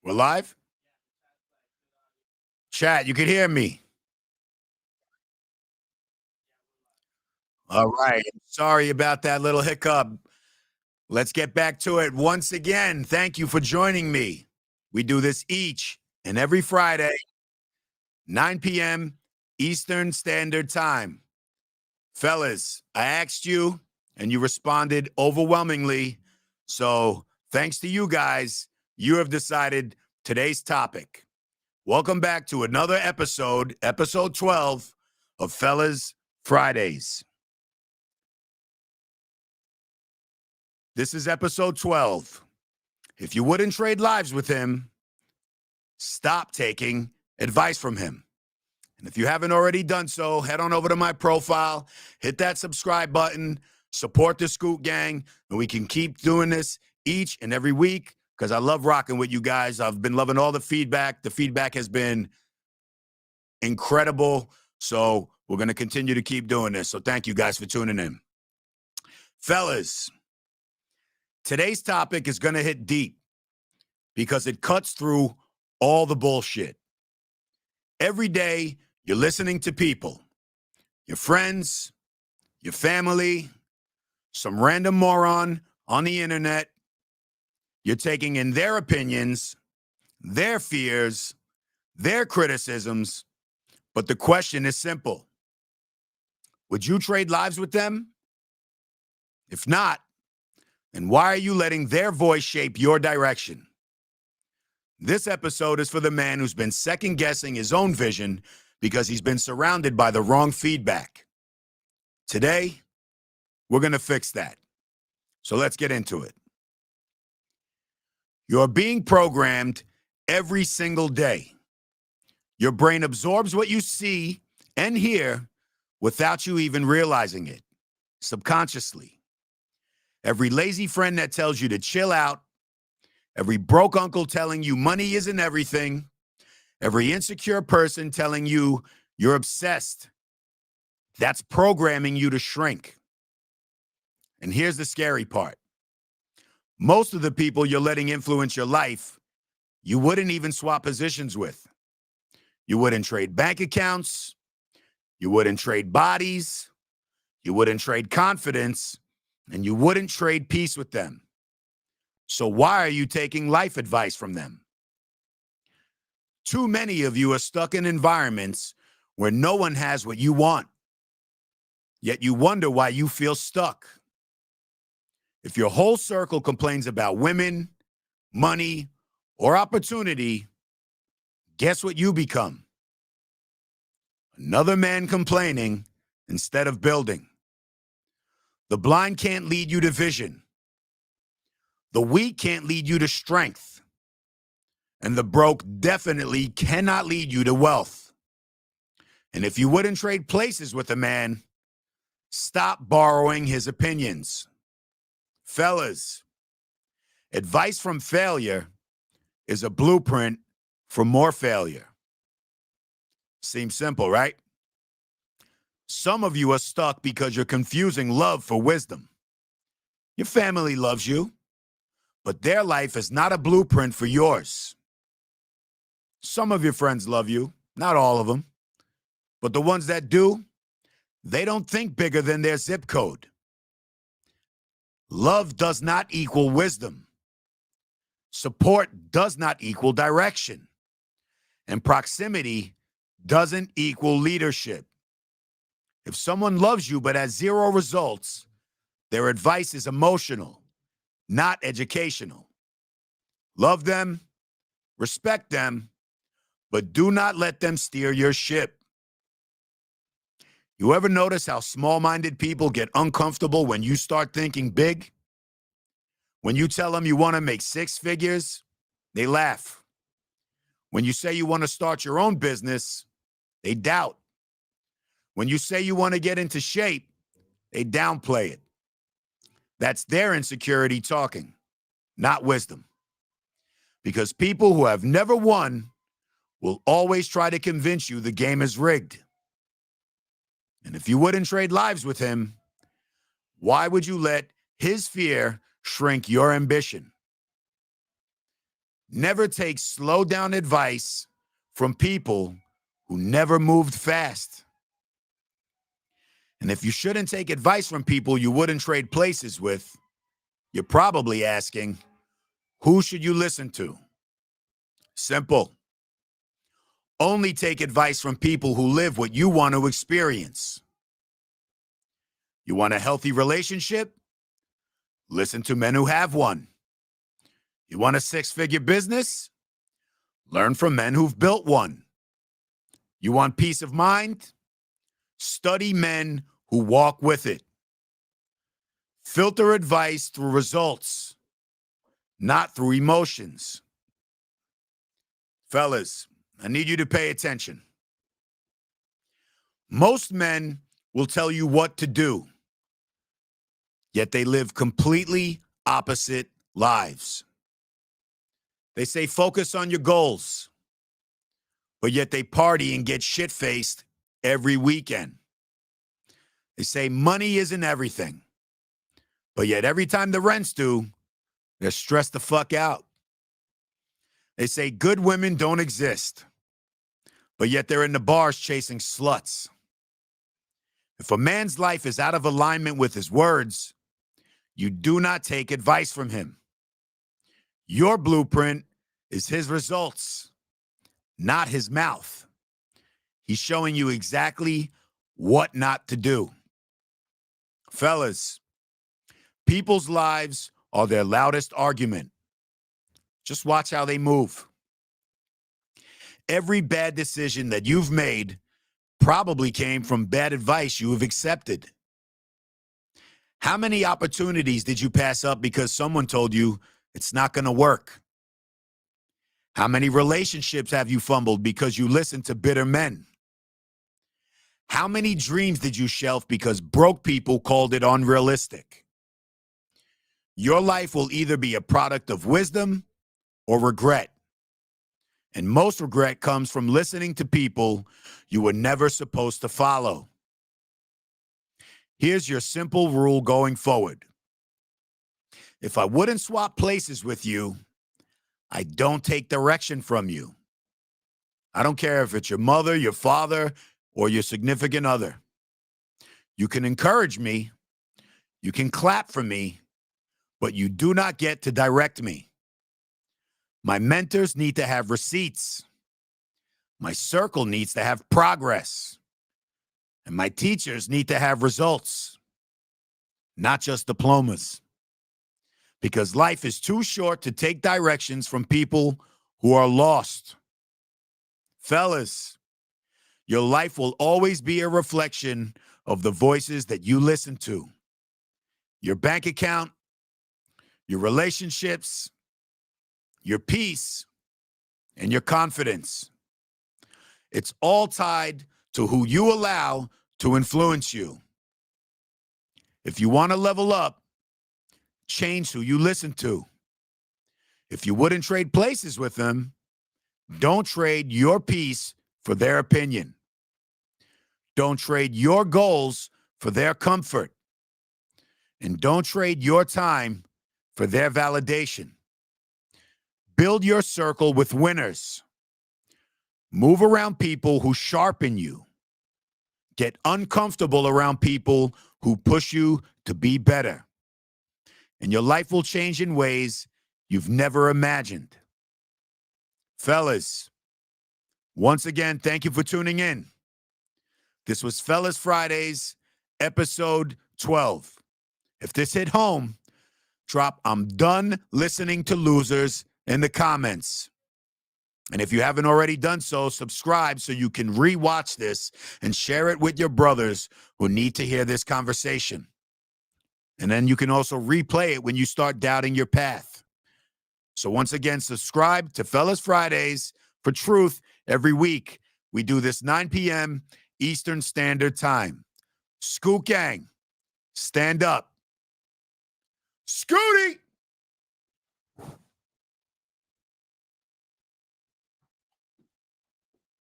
We're live? Chat, you can hear me. All right. Sorry about that little hiccup. Let's get back to it. Once again, thank you for joining me. We do this each and every Friday, 9 p.m. Eastern Standard Time. Fellas, I asked you and you responded overwhelmingly. So, thanks to you guys, you have decided today's topic. Welcome back to another episode 12 of Fellas Fridays. This is episode 12. If you wouldn't trade lives with him, stop taking advice from him. And if you haven't already done so, head on over to my profile, hit that subscribe button, support the Scoot Gang, and we can keep doing this each and every week because I love rocking with you guys. I've been loving all the feedback. The feedback has been incredible. So we're going to continue to keep doing this. So thank you guys for tuning in. Fellas, today's topic is going to hit deep because it cuts through all the bullshit. Every day, you're listening to people, your friends, your family, some random moron on the internet. You're taking in their opinions, their fears, their criticisms, but the question is simple. Would you trade lives with them? If not, then why are you letting their voice shape your direction? This episode is for the man who's been second-guessing his own vision because he's been surrounded by the wrong feedback. Today, we're going to fix that. So let's get into it. You're being programmed every single day. Your brain absorbs what you see and hear without you even realizing it, subconsciously. Every lazy friend that tells you to chill out, every broke uncle telling you money isn't everything, every insecure person telling you you're obsessed, that's programming you to shrink. And here's the scary part. Most of the people you're letting influence your life, you wouldn't even swap positions with. You wouldn't trade bank accounts. You wouldn't trade bodies. You wouldn't trade confidence. And you wouldn't trade peace with them. So why are you taking life advice from them? Too many of you are stuck in environments where no one has what you want. Yet you wonder why you feel stuck. If your whole circle complains about women, money, or opportunity, guess what you become? Another man complaining instead of building. The blind can't lead you to vision. The weak can't lead you to strength. And the broke definitely cannot lead you to wealth. And if you wouldn't trade places with a man, stop borrowing his opinions. Fellas, advice from failure is a blueprint for more failure. Seems simple, right? Some of you are stuck because you're confusing love for wisdom. Your family loves you, but their life is not a blueprint for yours. Some of your friends love you, not all of them, but the ones that do, they don't think bigger than their zip code. Love does not equal wisdom. Support does not equal direction. And proximity doesn't equal leadership. If someone loves you but has zero results, their advice is emotional, not educational. Love them, respect them, but do not let them steer your ship. You ever notice how small-minded people get uncomfortable when you start thinking big? When you tell them you want to make six figures, they laugh. When you say you want to start your own business, they doubt. When you say you want to get into shape, they downplay it. That's their insecurity talking, not wisdom. Because people who have never won will always try to convince you the game is rigged. And if you wouldn't trade lives with him, why would you let his fear shrink your ambition? Never take slow down advice from people who never moved fast. And if you shouldn't take advice from people you wouldn't trade places with, you're probably asking, who should you listen to? Simple. Only take advice from people who live what you want to experience. You want a healthy relationship? Listen to men who have one. You want a six-figure business? Learn from men who've built one. You want peace of mind? Study men who walk with it. Filter advice through results, not through emotions. Fellas, I need you to pay attention. Most men will tell you what to do, yet they live completely opposite lives. They say focus on your goals, but yet they party and get shit-faced every weekend. They say money isn't everything, but yet every time the rent's due, they're stressed the fuck out. They say good women don't exist, but yet they're in the bars chasing sluts. If a man's life is out of alignment with his words, you do not take advice from him. Your blueprint is his results, not his mouth. He's showing you exactly what not to do. Fellas, people's lives are their loudest argument. Just watch how they move. Every bad decision that you've made probably came from bad advice you have accepted. How many opportunities did you pass up because someone told you it's not going to work? How many relationships have you fumbled because you listened to bitter men? How many dreams did you shelf because broke people called it unrealistic? Your life will either be a product of wisdom or regret. And most regret comes from listening to people you were never supposed to follow. Here's your simple rule going forward. If I wouldn't swap places with you, I don't take direction from you. I don't care if it's your mother, your father, or your significant other. You can encourage me, you can clap for me, but you do not get to direct me. My mentors need to have receipts. My circle needs to have progress. And my teachers need to have results, not just diplomas. Because life is too short to take directions from people who are lost. Fellas, your life will always be a reflection of the voices that you listen to. Your bank account, your relationships, your peace, and your confidence. It's all tied to who you allow to influence you. If you want to level up, change who you listen to. If you wouldn't trade places with them, don't trade your peace for their opinion. Don't trade your goals for their comfort. And don't trade your time for their validation. Build your circle with winners. Move around people who sharpen you. Get uncomfortable around people who push you to be better. And your life will change in ways you've never imagined. Fellas, once again, thank you for tuning in. This was Fellas Fridays, episode 12. If this hit home, drop "I'm done listening to losers" in the comments. And if you haven't already done so, subscribe so you can rewatch this and share it with your brothers who need to hear this conversation. And then you can also replay it when you start doubting your path. So once again, subscribe to Fellas Fridays for truth every week. We do this 9 p.m. Eastern Standard Time. Scoot Gang, stand up. Scooty!